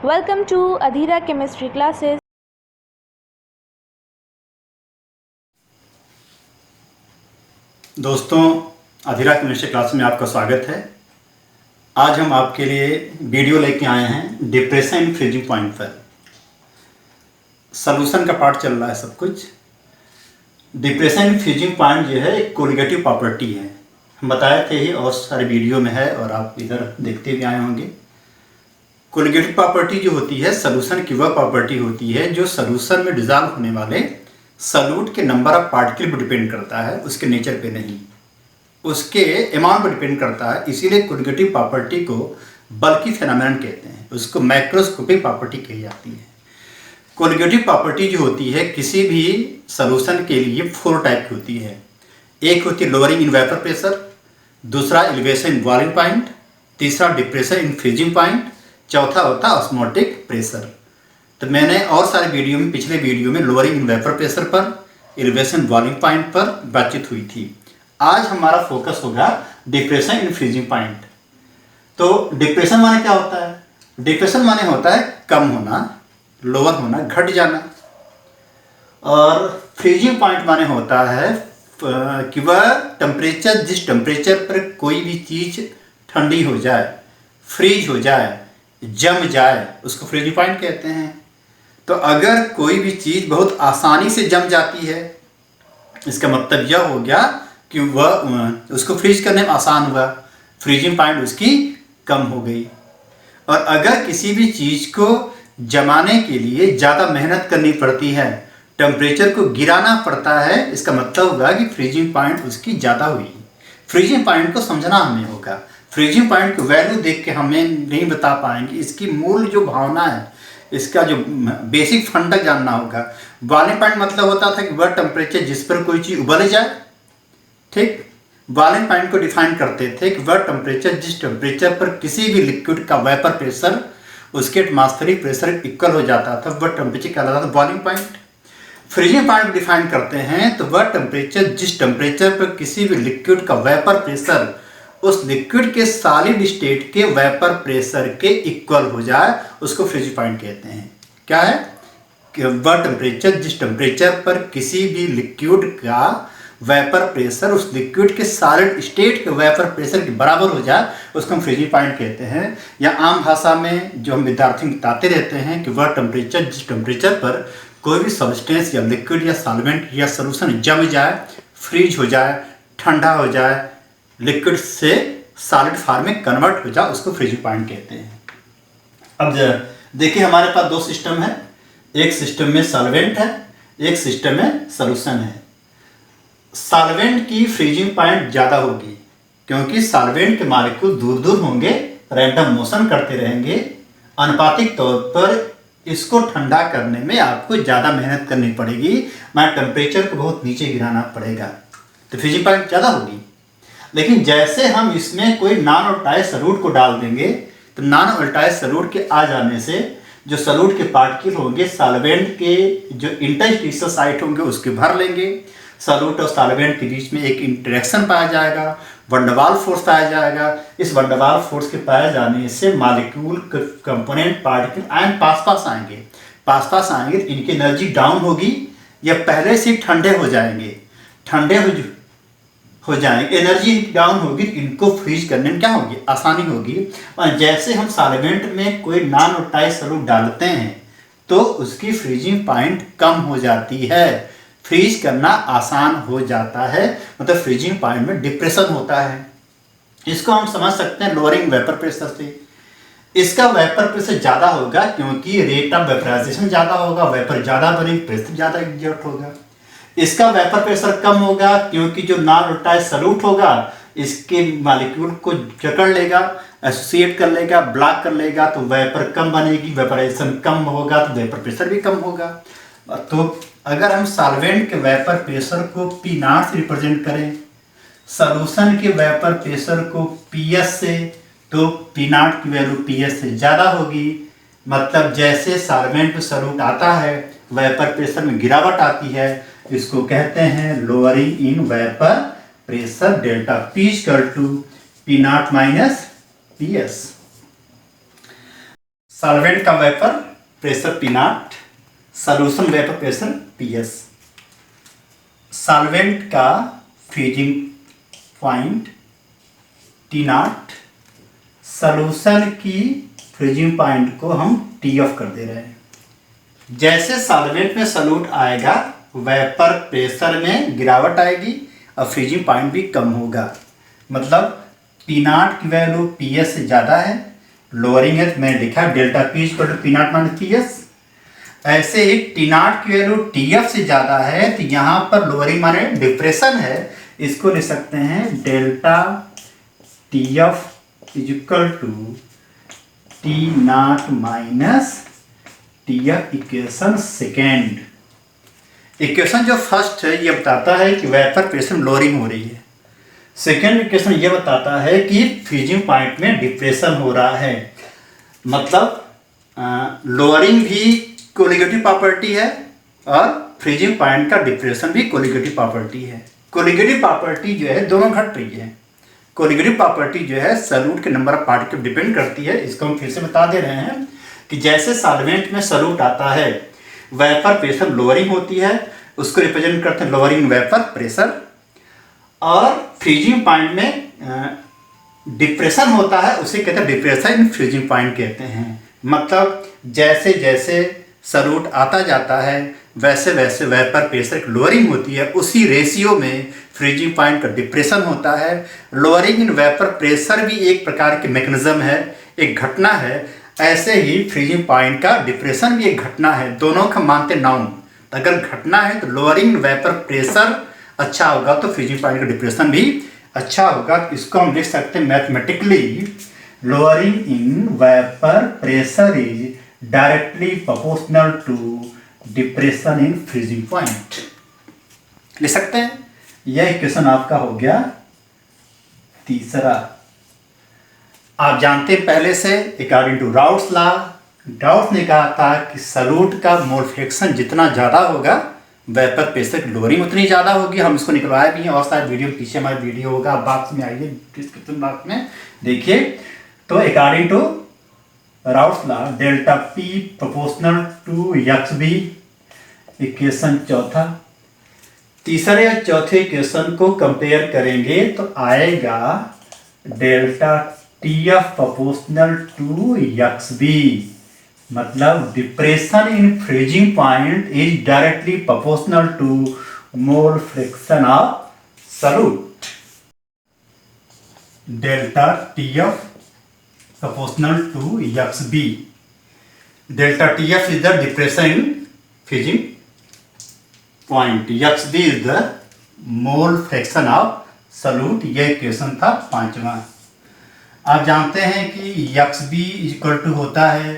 Welcome to Adhira Chemistry classes. दोस्तों, अधीरा chemistry class में आपका स्वागत है। आज हम आपके लिए वीडियो लेके आए हैं डिप्रेशन इन फ्रीजिंग पॉइंट पर। सॉल्यूशन का पार्ट चल रहा है सब कुछ। डिप्रेशन इन फ्रीजिंग पॉइंट जो है एक कोलिगेटिव प्रॉपर्टी है, हम बताए थे ही और सारे वीडियो में है और आप इधर देखते भी आए होंगे। कोलिगेटिव प्रॉपर्टी जो होती है सॉल्यूशन की वह प्रॉपर्टी होती है जो सॉल्यूशन में डिजॉल्व होने वाले सॉल्यूट के नंबर ऑफ पार्टिकल पर डिपेंड करता है, उसके नेचर पे नहीं, उसके अमाउंट पर डिपेंड करता है। इसीलिए कोलिगेटिव प्रॉपर्टी को बल्कि फेनोमेनन कहते हैं, उसको मैक्रोस्कोपिक प्रॉपर्टी कही जाती है। कोलिगेटिव प्रॉपर्टी जो होती है किसी भी सॉल्यूशन के लिए 4 टाइप की होती है। एक होती है लोअरिंग इन वेपर प्रेशर, दूसरा एलिवेशन इन बॉइलिंग पॉइंट, तीसरा डिप्रेशन इन फ्रीजिंग पॉइंट, चौथा होता है ऑस्मोटिक प्रेशर। तो मैंने और सारे वीडियो में, पिछले वीडियो में लोअरिंग इन वेपर प्रेशर पर, एलिवेशन बॉइलिंग पॉइंट पर बातचीत हुई थी। आज हमारा फोकस होगा डिप्रेशन इन फ्रीजिंग पॉइंट। तो डिप्रेशन माने क्या होता है? डिप्रेशन माने होता है कम होना, लोअर होना, घट जाना। और फ्रीजिंग पॉइंट माने होता है कि वह टेम्परेचर, जिस टेम्परेचर पर कोई भी चीज़ ठंडी हो जाए, फ्रीज हो जाए, जम जाए, उसको फ्रीजिंग पॉइंट कहते हैं। तो अगर कोई भी चीज़ बहुत आसानी से जम जाती है, इसका मतलब यह हो गया कि वह उसको फ्रीज करने में आसान हुआ, फ्रीजिंग पॉइंट उसकी कम हो गई। और अगर किसी भी चीज़ को जमाने के लिए ज़्यादा मेहनत करनी पड़ती है, टेम्परेचर को गिराना पड़ता है, इसका मतलब होगा कि फ्रीजिंग पॉइंट उसकी ज़्यादा हुई। फ्रीजिंग पॉइंट को समझना हमें होगा। फ्रीजिंग पॉइंट की वैल्यू देख के हमें नहीं बता पाएंगे, इसकी मूल जो भावना है, इसका जो बेसिक फंडा जानना होगा। बॉइलिंग पॉइंट मतलब होता था कि वह टेम्परेचर जिस पर कोई चीज़ उबल जाए, ठीक। बॉइलिंग पॉइंट को डिफाइन करते थे कि वह टेम्परेचर, जिस टेम्परेचर पर किसी भी लिक्विड का वेपर प्रेशर उसके एटमॉस्फेरिक प्रेशर इक्वल हो जाता था, वह टेम्परेचर कहलाता था boiling point. Freezing point define करते हैं तो वह टेम्परेचर, जिस टेम्परेचर पर किसी भी लिक्विड का वेपर प्रेशर उस लिक्विड के सॉलिड स्टेट के वेपर प्रेशर के इक्वल हो जाए, उसको फ्रीजिंग पॉइंट कहते हैं। क्या है कि वह टेम्परेचर, जिस टेम्परेचर पर किसी भी लिक्विड का वेपर प्रेशर उस लिक्विड के सॉलिड स्टेट के वेपर प्रेशर के बराबर हो जाए, उसको हम फ्रीजिंग पॉइंट कहते हैं। या आम भाषा में जो हम विद्यार्थियों को बताते रहते हैं कि वह टेम्परेचर, जिस टेम्परेचर पर कोई भी सब्सटेंस या लिक्विड या सॉल्वेंट या सॉल्यूशन जम जाए, फ्रीज हो जाए, ठंडा हो जाए, लिक्विड से सॉलिड फॉर्म में कन्वर्ट हो जाए, उसको फ्रीजिंग पॉइंट कहते हैं। अब देखिए, हमारे पास 2 सिस्टम है। एक सिस्टम में सॉल्वेंट है, एक सिस्टम में सॉल्यूशन है। सॉल्वेंट की फ्रीजिंग पॉइंट ज़्यादा होगी क्योंकि सॉल्वेंट के मॉलिक्यूल दूर दूर होंगे, रैंडम मोशन करते रहेंगे। अनुपातिक तौर पर इसको ठंडा करने में आपको ज़्यादा मेहनत करनी पड़ेगी, मैं टेम्परेचर को बहुत नीचे गिराना पड़ेगा, तो फ्रीजिंग पॉइंट ज़्यादा होगी। लेकिन जैसे हम इसमें कोई नॉन वोलेटाइल सॉल्यूट को डाल देंगे तो नॉन वोलेटाइल सॉल्यूट के आ जाने से जो सॉल्यूट के पार्टिकल होंगे सॉल्वेंट के जो इंटरस्टिशियल साइट होंगे उसके भर लेंगे। सॉल्यूट और सॉल्वेंट के बीच में एक इंटरेक्शन पाया जाएगा, वंडरवाल फोर्स पाया जाएगा। इस वंडरवाल फोर्स के पाए जाने से मॉलिक्यूल, कंपोनेंट, पार्टिकल आयन पास पास आएंगे। पास पास आएंगे तो इनकी एनर्जी डाउन होगी या पहले से ठंडे हो जाएंगे। ठंडे हो जाएंगे, एनर्जी डाउन होगी तो इनको फ्रीज करने में क्या होगी? आसानी होगी। और जैसे हम सॉल्वेंट में कोई नॉन वोलेटाइल सॉल्यूट डालते हैं तो उसकी फ्रीजिंग पॉइंट कम हो जाती है, फ्रीज करना आसान हो जाता है, मतलब फ्रीजिंग पॉइंट में डिप्रेशन होता है। इसको हम समझ सकते हैं लोअरिंग वेपर प्रेशर से। इसका वेपर प्रेशर ज़्यादा होगा क्योंकि रेट ऑफ वेपराइजेशन ज़्यादा होगा, वेपर ज़्यादा बनेगी, प्रेशर ज़्यादा एग्जर्ट होगा। इसका वेपर प्रेशर कम होगा क्योंकि जो नॉन वोलेटाइल सॉल्यूट होगा इसके मॉलिक्यूल को जकड़ लेगा, एसोसिएट कर लेगा, ब्लॉक कर लेगा, तो वेपर कम बनेगी, वेपराइजेशन कम होगा तो वेपर प्रेशर भी कम होगा। तो अगर हम सॉल्वेंट के वेपर प्रेशर को P0 से रिप्रेजेंट करें, सॉल्यूशन के वेपर प्रेशर को PS से, तो P0 की वैल्यू PS से ज़्यादा होगी। मतलब जैसे सॉल्वेंट में सॉल्यूट आता है वेपर प्रेशर में गिरावट आती है, इसको कहते हैं lowering in vapour pressure delta, P=P0 - PS। Solvent का vapour pressure P nought, solution vapour pressure PS। Solvent का freezing point T nought, solution की फ्रीजिंग पॉइंट को हम T ऑफ कर दे रहे हैं। जैसे सॉल्वेंट में सॉल्यूट आएगा वेपर प्रेशर में गिरावट आएगी और फ्रीजिंग पॉइंट भी कम होगा। मतलब P नॉट की वैल्यू PS से ज़्यादा है, लोअरिंग है तो मैंने लिखा delta P equal to P nought minus PS। ऐसे ही T नॉट की वैल्यू TF से ज़्यादा है तो यहाँ पर लोअरिंग माने डिप्रेशन है, इसको लिख सकते हैं delta TF is equal to T nought minus TF। Equation second, equation जो फर्स्ट है ये बताता है कि वेपर प्रेशर में लोअरिंग हो रही है। सेकेंड इक्वेशन ये बताता है कि फ्रीजिंग पॉइंट में डिप्रेशन हो रहा है। मतलब लोअरिंग भी कोलिगेटिव प्रॉपर्टी है और फ्रीजिंग पॉइंट का डिप्रेशन भी कोलिगेटिव प्रॉपर्टी है। कोलिगेटिव प्रॉपर्टी जो है दोनों घट रही है। कोलिगेटिव प्रॉपर्टी जो है सॉल्यूट के नंबर ऑफ पार्टिकल डिपेंड करती है। इसको हम फिर से बता दे रहे हैं कि जैसे सॉल्वेंट में सॉल्यूट आता है वेपर प्रेशर लोअरिंग होती है, उसको रिप्रेजेंट करते हैं लोअरिंग वेपर प्रेशर। और फ्रीजिंग पॉइंट में डिप्रेशन होता है, उसे कहते हैं डिप्रेशन इन फ्रीजिंग पॉइंट कहते हैं। मतलब जैसे जैसे सॉल्यूट आता जाता है वैसे वैसे वेपर प्रेशर की लोअरिंग होती है, उसी रेशियो में फ्रीजिंग पॉइंट का डिप्रेशन होता है। लोअरिंग इन वेपर प्रेशर भी एक प्रकार की मैकेनिज्म है, एक घटना है। ऐसे ही फ्रीजिंग पॉइंट का डिप्रेशन भी एक घटना है। दोनों का मानते नाउन। अगर घटना है तो लोअरिंग वेपर प्रेशर अच्छा होगा तो फ्रीजिंग पॉइंट का डिप्रेशन भी अच्छा होगा। इसको हम लिख सकते हैं mathematically, lowering in vapour pressure is directly proportional to depression in freezing point. लिख सकते हैं। यह इक्वेशन आपका हो गया तीसरा। आप जानते हैं पहले से according to Raoult's law, Raoult's ने कहा था कि सॉल्यूट का मोल फ्रैक्शन जितना ज़्यादा होगा वेपर प्रेशर की लोअरिंग उतनी ज़्यादा होगी। हम इसको निकलवाए भी हैं और शायद वीडियो पीछे हमारे वीडियो होगा, बॉक्स में आइए डिस्क्रिप्शन बॉक्स में देखिए। तो according to Raoult's law delta P proportional to XB, equation चौथा। तीसरे और चौथे इक्वेशन को कंपेयर करेंगे तो आएगा delta TF proportional to XB। मतलब depression in freezing point is directly proportional to mole fraction of solute. Delta TF proportional to XB. Delta TF is the depression in freezing point. XB is the mole fraction of solute. यह equation था पांचवा। आप जानते हैं कि XB equal to होता है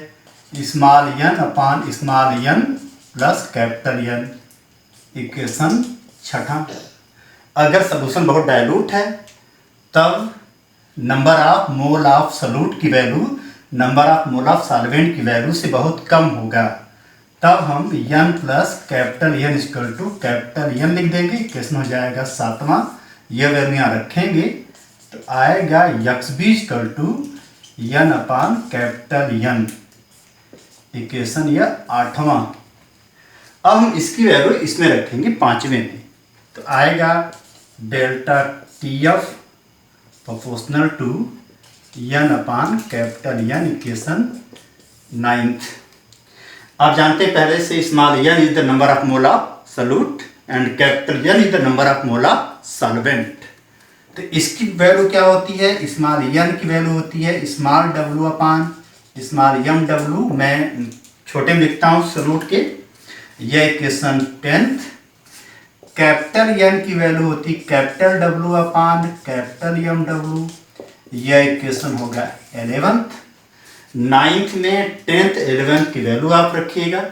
small n upon small n plus capital N। Equation छठा। अगर सॉल्यूशन बहुत डाइल्यूट है तब number of mole of solute की value number of mole of solvent की वैल्यू से बहुत कम होगा, तब हम n plus capital N equal to capital N लिख देंगे। क्वेश्चन हो जाएगा सातवां। यह वैल्यू यहाँ रखेंगे तो आएगा XB equal to n upon capital N। Equation यह आठवां। अब हम इसकी वैल्यू इसमें रखेंगे पांचवें में तो आएगा delta TF proportional to n upon capital N। Equation ninth. आप जानते हैं पहले से small n is the number of mole of solute and capital N is the number of mole of solvent. तो इसकी वैल्यू क्या होती है? स्मॉल n की वैल्यू होती है small w upon small mw। मैं छोटे में लिखता हूँ सॉल्यूट के। यह इक्वेशन 10th। कैपिटल N की वैल्यू होती capital W upon capital MW। यह इक्वेशन होगा 11th। 9th में 10th 11th की वैल्यू आप रखिएगा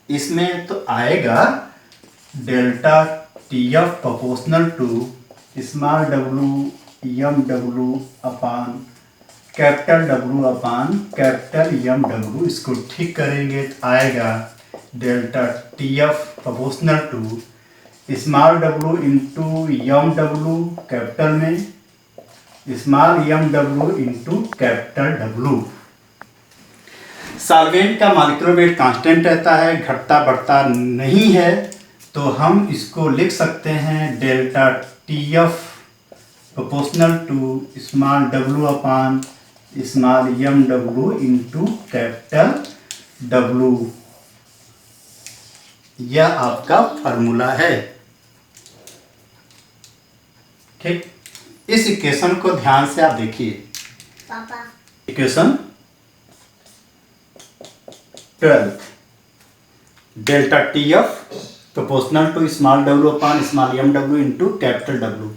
इसमें तो आएगा delta TF proportional to small w MW upon capital W upon capital MW। इसको ठीक करेंगे तो आएगा delta TF proportional to small w into MW capital में small MW into capital W। Solvent का मॉलिक्यूलर वेट कांस्टेंट रहता है, घटता बढ़ता नहीं है, तो हम इसको लिख सकते हैं delta T F proportional to small W upon small M W into capital W. यह आपका फार्मूला है। ठीक, इस इक्वेशन को ध्यान से आप देखिए। Equation 12, delta T F proportional to small W upon small M W into capital W.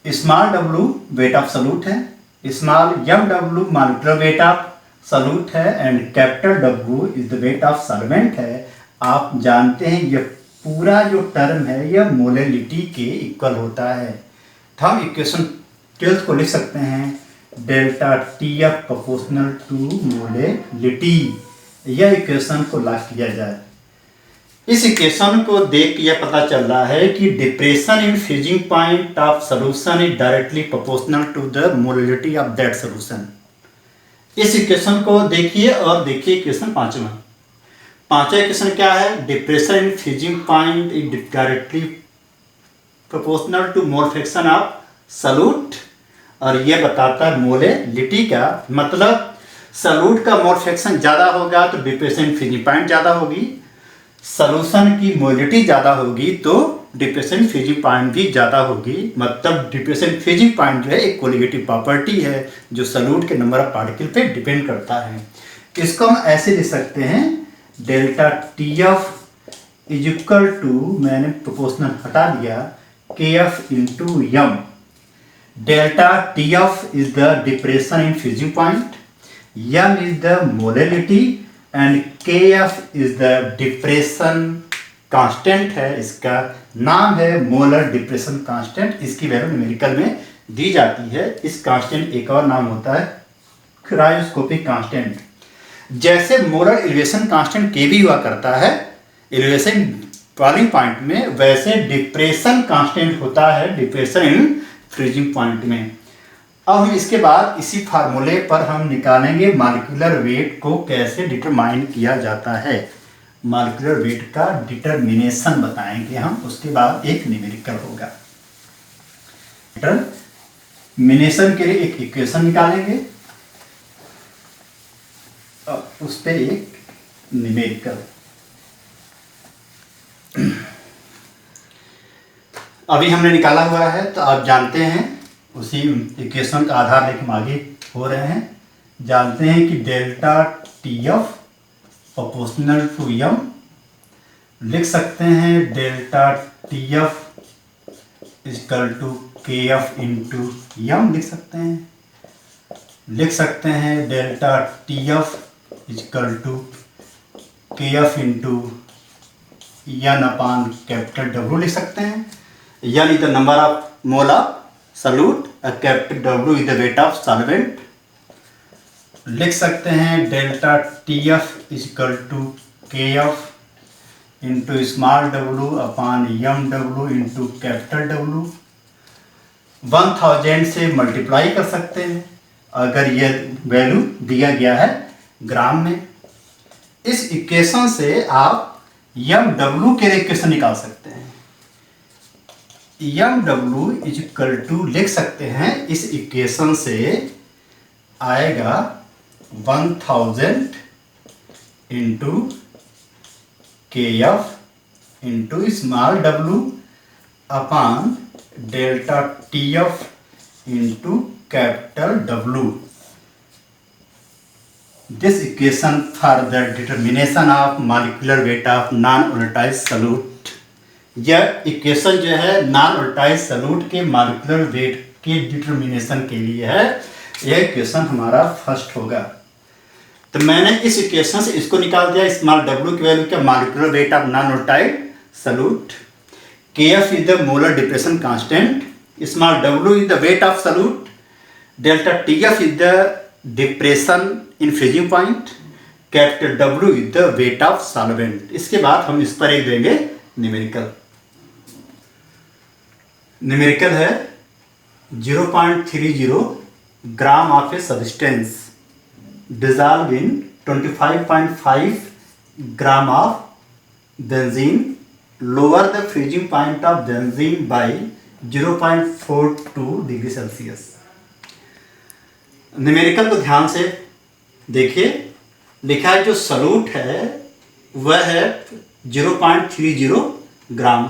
Small W weight of solute है, small M W molecular weight of solute है and capital W is the weight of solvent है। आप जानते हैं यह पूरा जो term है यह मोलेलिटी के इक्वल होता है। तो हम इक्वेशन 12 को लिख सकते हैं delta T F proportional to molality. यह इक्वेशन को लॉक किया जाए। इस इक्वेशन को देख के यह पता चल रहा है कि depression in freezing point of solution is directly proportional to the molality of that solution. इस इक्वेशन को देखिए और देखिए इक्वेशन पांचवा इक्वेशन क्या है? Depression in freezing point is directly proportional to mole fraction of solute, और यह बताता है मोलेलिटी का मतलब सॉल्यूट का मोल फ्रैक्शन ज़्यादा होगा तो डिप्रेशन फ्रीजिंग पॉइंट ज़्यादा होगी, सॉल्यूशन की मोलिटी ज़्यादा होगी तो डिप्रेशन फ्रीजिंग पॉइंट भी ज़्यादा होगी। मतलब डिप्रेशन फ्रीजिंग पॉइंट जो है एक कोलिगेटिव प्रॉपर्टी है जो सॉल्यूट के नंबर ऑफ पार्टिकल पे डिपेंड करता है। इसको हम ऐसे लिख सकते हैं delta T F is equal to, मैंने प्रोपोर्शनल हटा दिया, K F into M. Delta T F is the depression in freezing point, M is the molality and K F is the depression constant है। इसका नाम है molar depression constant. इसकी value numerical में दी जाती है। इस कांस्टेंट एक और नाम होता है क्रायोस्कोपिक कांस्टेंट। जैसे मोलर एलिवेशन कांस्टेंट के भी हुआ करता है एलिवेशन बॉइलिंग पॉइंट में, वैसे डिप्रेशन कांस्टेंट होता है डिप्रेशन इन फ्रीजिंग पॉइंट में। अब हम इसके बाद इसी फार्मूले पर हम निकालेंगे मॉलिक्यूलर वेट को कैसे डिटरमाइन किया जाता है। मॉलिक्यूलर वेट का डिटरमिनेशन बताएंगे हम, उसके बाद एक न्यूमेरिकल होगा। डिटरमिनेशन के लिए एक इक्वेशन निकालेंगे और उस पर एक न्यूमेरिकल। अभी हमने निकाला हुआ है तो आप जानते हैं उसी इक्वेशन का आधार लेकर हम आगे हो रहे हैं। जानते हैं कि delta T F proportional to M, लिख सकते हैं delta T F equal to K F into M, लिख सकते हैं delta T F equal to K F into N upon capital W लिख सकते हैं। N is the number of mole of solute, capital W is the weight of solvent. लिख सकते हैं delta T F equal to K F into small W upon M W into capital W. 1000 से multiply कर सकते हैं अगर यह value दिया गया है ग्राम में। इस इक्वेशन से आप एम डब्ल्यू के लिए इक्वेशन निकाल सकते हैं। M W is equal to लिख सकते हैं इस इक्वेशन से आएगा 1000 इंटू के F into small W upon delta T F into capital W. This equation for the determination of molecular weight of non volatile solute. यह इक्वेशन जो है नॉन वोलेटाइल सॉल्यूट के मॉलिक्यूलर वेट के determination के लिए है। यह इक्वेशन हमारा फर्स्ट होगा। तो मैंने इस इक्वेशन से इसको निकाल दिया, स्मॉल डब्ल्यू की वैल्यू क्या, molecular weight of non volatile solute, K F is the molar depression constant, small W is the weight of solute, delta T F is the depression in freezing point, capital W is the weight of solvent. इसके बाद हम इस पर एक देंगे numerical. Numerical है 0.30 gram of a substance dissolve in 25.5 gram of benzene, lower the freezing point of benzene by 0.42 degree Celsius. Numerical को ध्यान से देखिए, लिखा है जो सॉल्यूट है वह है 0.30 ग्राम।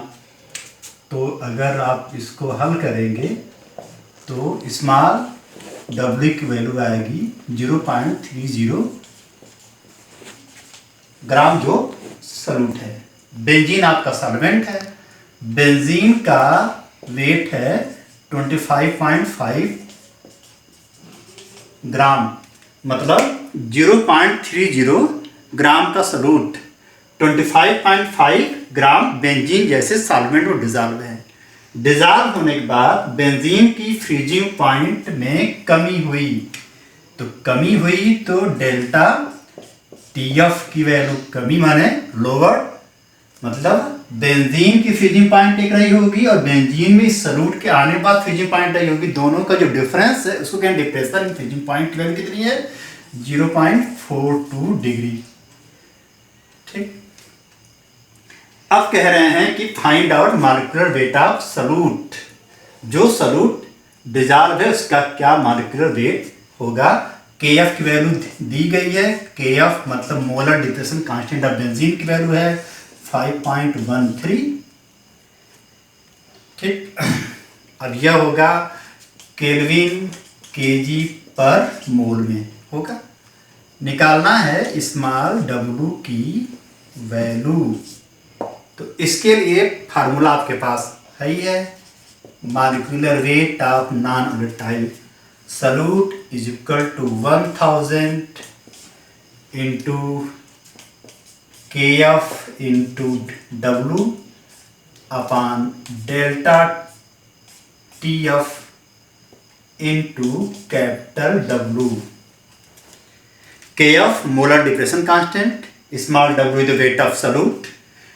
तो अगर आप इसको हल करेंगे तो स्मॉल W की वैल्यू आएगी 0.30 ग्राम जो सॉल्यूट है। बेंजीन आपका सॉल्वेंट है, बेंजीन का वेट है 25.5 ग्राम, मतलब 0.30 ग्राम का सॉल्यूट 25.5 ग्राम बेंजीन जैसे सॉल्वेंट में डिजॉल्व है। डिजॉल्व होने के बाद बेंजीन की फ्रीजिंग पॉइंट में कमी हुई, तो कमी हुई तो डेल्टा TF की वैल्यू कमी माने लोअर, मतलब बेंजीन की फ्रीजिंग पॉइंट एक रही होगी और बेंजीन में सॉल्यूट के आने बाद फ्रीजिंग पॉइंट रही होगी। दोनों का जो डिफरेंस है उसको कहें डिप्रेशन। फ्रीजिंग पॉइंट की वैल्यू कितनी है? 0.42 डिग्री। ठीक, अब कह रहे हैं कि find out molecular weight of solute. जो सॉल्यूट डिजॉल्व है उसका क्या मॉलिक्यूलर वेट होगा? KF की वैल्यू दी गई है। KF मतलब molar depression constant of benzene की वैल्यू है 5.13। ठीक, अब यह होगा केल्विन kg पर मोल में होगा। निकालना है स्मॉल w की वैल्यू, तो इसके लिए फार्मूला आपके पास है ही है। Molecular weight of non volatile solute is equal to 1000 into KF into W upon delta TF into capital W। KF molar depression constant, small w is the weight of solute,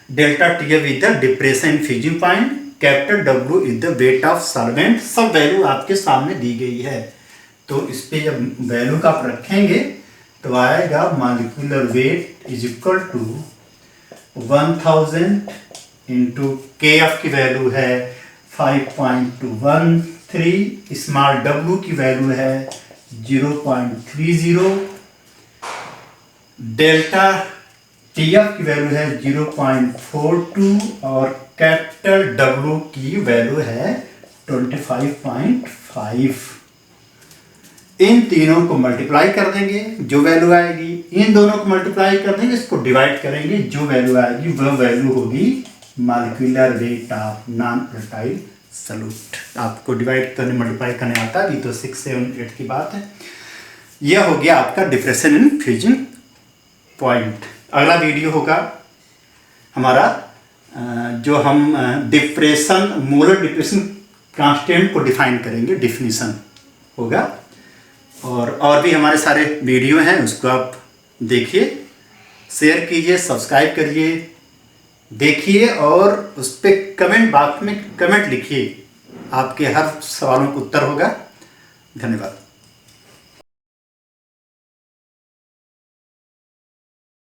delta TF is the depression freezing point, capital W is the weight of solvent. सब value आपके सामने दी गई है। तो इस पे जब value का आप रखेंगे तो आएगा molecular weight is equal to 1000 into KF की वैल्यू है 5.13, स्मॉल w की वैल्यू है 0.30, डेल्टा TF की वैल्यू है 0.42 और कैपिटल W की वैल्यू है 25.5। इन तीनों को मल्टीप्लाई कर देंगे, जो वैल्यू आएगी इन दोनों को मल्टीप्लाई कर देंगे, इसको डिवाइड करेंगे, जो वैल्यू आएगी वह वैल्यू होगी molecular weight of non volatile solute. आपको डिवाइड करने मल्टीप्लाई करने आता है, ये तो 6, 7, 8 की बात है। यह हो गया आपका डिप्रेशन इन फ्रीजिंग पॉइंट। अगला वीडियो होगा हमारा जो हम डिप्रेशन मोलर डिप्रेशन कांस्टेंट को डिफाइन करेंगे, डिफिनीशन होगा। और भी हमारे सारे वीडियो हैं, उसको आप देखिए, शेयर कीजिए, सब्सक्राइब करिए, देखिए और उस पर कमेंट बॉक्स में कमेंट लिखिए। आपके हर सवालों का उत्तर होगा। धन्यवाद।